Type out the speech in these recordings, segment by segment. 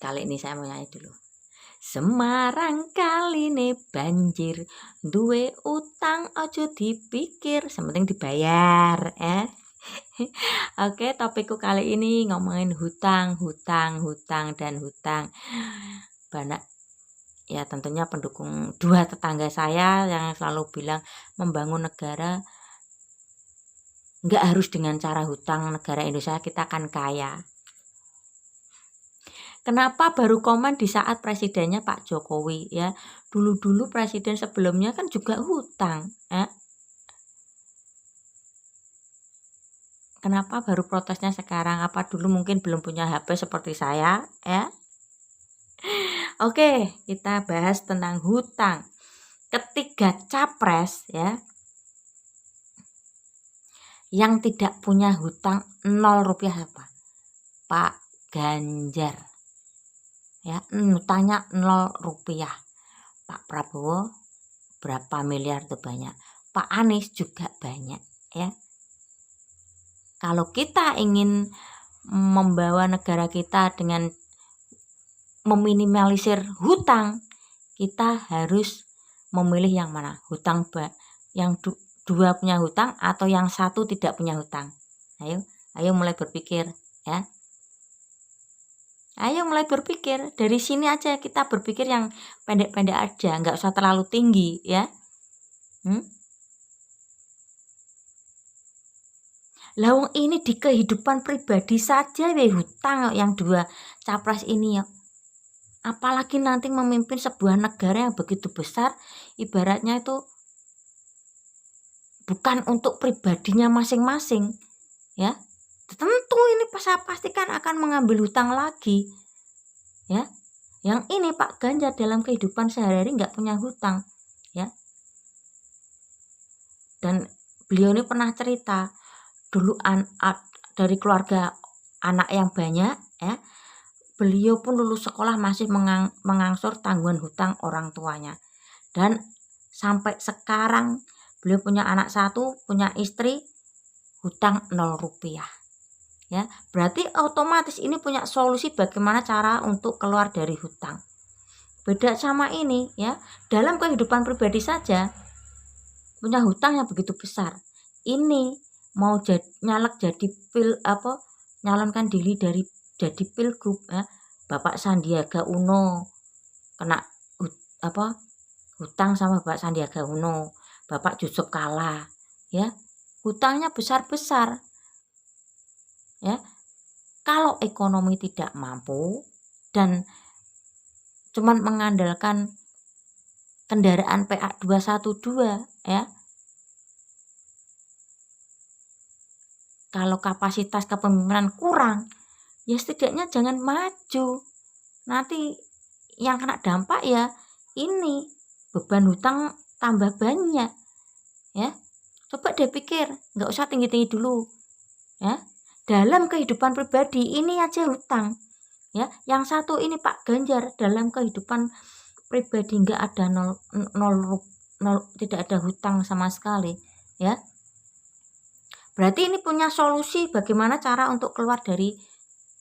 Kali ini saya mau nyanyi dulu. Semarang kaline banjir, duwe utang ojo dipikir, sementing dibayar. Oke, topikku kali ini ngomongin hutang, dan hutang. Banyak ya tentunya pendukung dua tetangga saya yang selalu bilang membangun negara nggak harus dengan cara hutang. Negara Indonesia kita kan kaya. Kenapa baru komen di saat presidennya Pak Jokowi ya? Dulu-dulu presiden sebelumnya kan juga hutang. Kenapa baru protesnya sekarang? Apa dulu mungkin belum punya HP seperti saya ya? Oke, kita bahas tentang hutang. Ketiga capres ya yang tidak punya hutang 0 rupiah apa? Pak Ganjar. Ya, hutangnya 0 rupiah. Pak Prabowo berapa miliar tuh banyak. Pak Anies juga banyak ya. Kalau kita ingin membawa negara kita dengan meminimalisir hutang, kita harus memilih yang mana? Hutang yang dua punya hutang atau yang satu tidak punya hutang. Ayo mulai berpikir ya. Ayo mulai berpikir, dari sini aja kita berpikir yang pendek-pendek aja, nggak usah terlalu tinggi ya. Lawang ini di kehidupan pribadi saja hutang yang dua capres ini ya. Apalagi nanti memimpin sebuah negara yang begitu besar, ibaratnya itu bukan untuk pribadinya masing-masing ya. Tentu ini saya pastikan akan mengambil hutang lagi ya. Yang ini Pak Ganjar dalam kehidupan sehari-hari nggak punya hutang ya. Dan beliau ini pernah cerita dulu dari keluarga anak yang banyak ya. Beliau pun lulus sekolah masih mengangsur tanggungan hutang orang tuanya. Dan sampai sekarang beliau punya anak satu, punya istri, hutang 0 rupiah. Ya, berarti otomatis ini punya solusi bagaimana cara untuk keluar dari hutang. Beda sama ini ya, dalam kehidupan pribadi saja punya hutang yang begitu besar. Ini mau nyalek jadi nyalonkan diri dari jadi pilgub ya. Bapak Sandiaga Uno kena hutang sama Bapak Sandiaga Uno, Bapak Yusuf Kala ya, hutangnya besar-besar ya. Kalau ekonomi tidak mampu dan cuman mengandalkan kendaraan PA 212 ya, kalau kapasitas kepemimpinan kurang ya setidaknya jangan maju. Nanti yang kena dampak ya ini beban hutang tambah banyak ya. Coba deh pikir, nggak usah tinggi-tinggi dulu ya. Dalam kehidupan pribadi ini aja hutang ya. Yang satu ini Pak Ganjar dalam kehidupan pribadi nggak ada nol, tidak ada hutang sama sekali ya. Berarti ini punya solusi bagaimana cara untuk keluar dari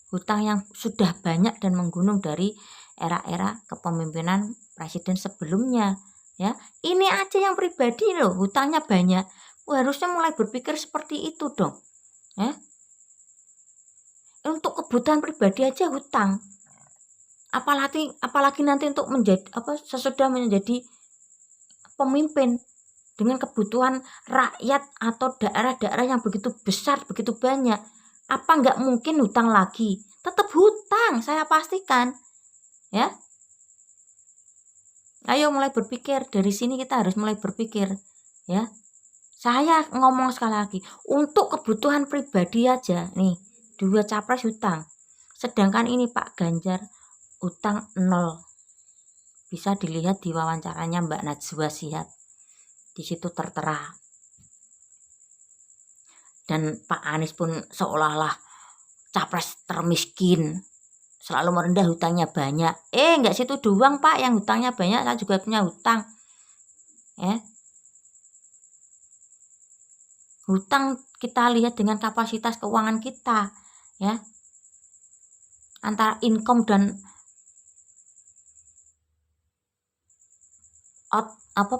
hutang yang sudah banyak dan menggunung dari era-era kepemimpinan presiden sebelumnya ya. Ini aja yang pribadi loh hutangnya banyak. Harusnya mulai berpikir seperti itu dong ya. Untuk kebutuhan pribadi aja hutang, apalagi nanti untuk menjadi sesudah menjadi pemimpin dengan kebutuhan rakyat atau daerah-daerah yang begitu besar, begitu banyak. Apa nggak mungkin hutang lagi? Tetap hutang, saya pastikan ya. Ayo mulai berpikir, dari sini kita harus mulai berpikir ya. Saya ngomong sekali lagi, untuk kebutuhan pribadi aja nih, dua capres hutang. Sedangkan ini Pak Ganjar hutang 0. Bisa dilihat di wawancaranya Mbak Najwa Shihab. Di situ tertera. Dan Pak Anies pun seolah-olah capres termiskin. Selalu merendah hutangnya banyak. Enggak situ doang Pak yang hutangnya banyak, saya juga punya hutang. Hutang kita lihat dengan kapasitas keuangan kita ya. Antara income dan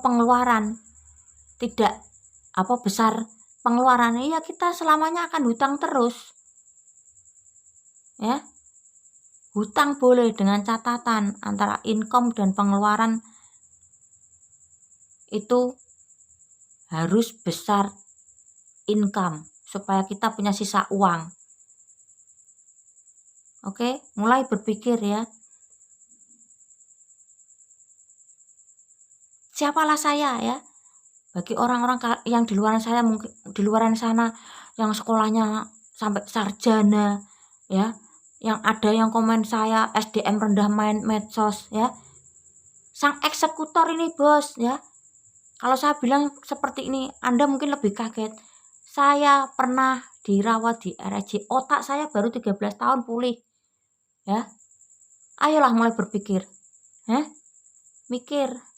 pengeluaran, tidak besar pengeluaran, ya kita selamanya akan hutang terus. Ya. Hutang boleh dengan catatan antara income dan pengeluaran itu harus besar income supaya kita punya sisa uang. Oke, mulai berpikir ya. Siapalah saya ya? Bagi orang-orang yang di luar saya, mungkin di luar sana yang sekolahnya sampai sarjana ya, yang ada yang komen saya SDM rendah main medsos ya. Sang eksekutor ini bos ya. Kalau saya bilang seperti ini, Anda mungkin lebih kaget. Saya pernah dirawat di RSJ, otak saya baru 13 tahun pulih. Ya. Ayolah mulai berpikir. Mikir.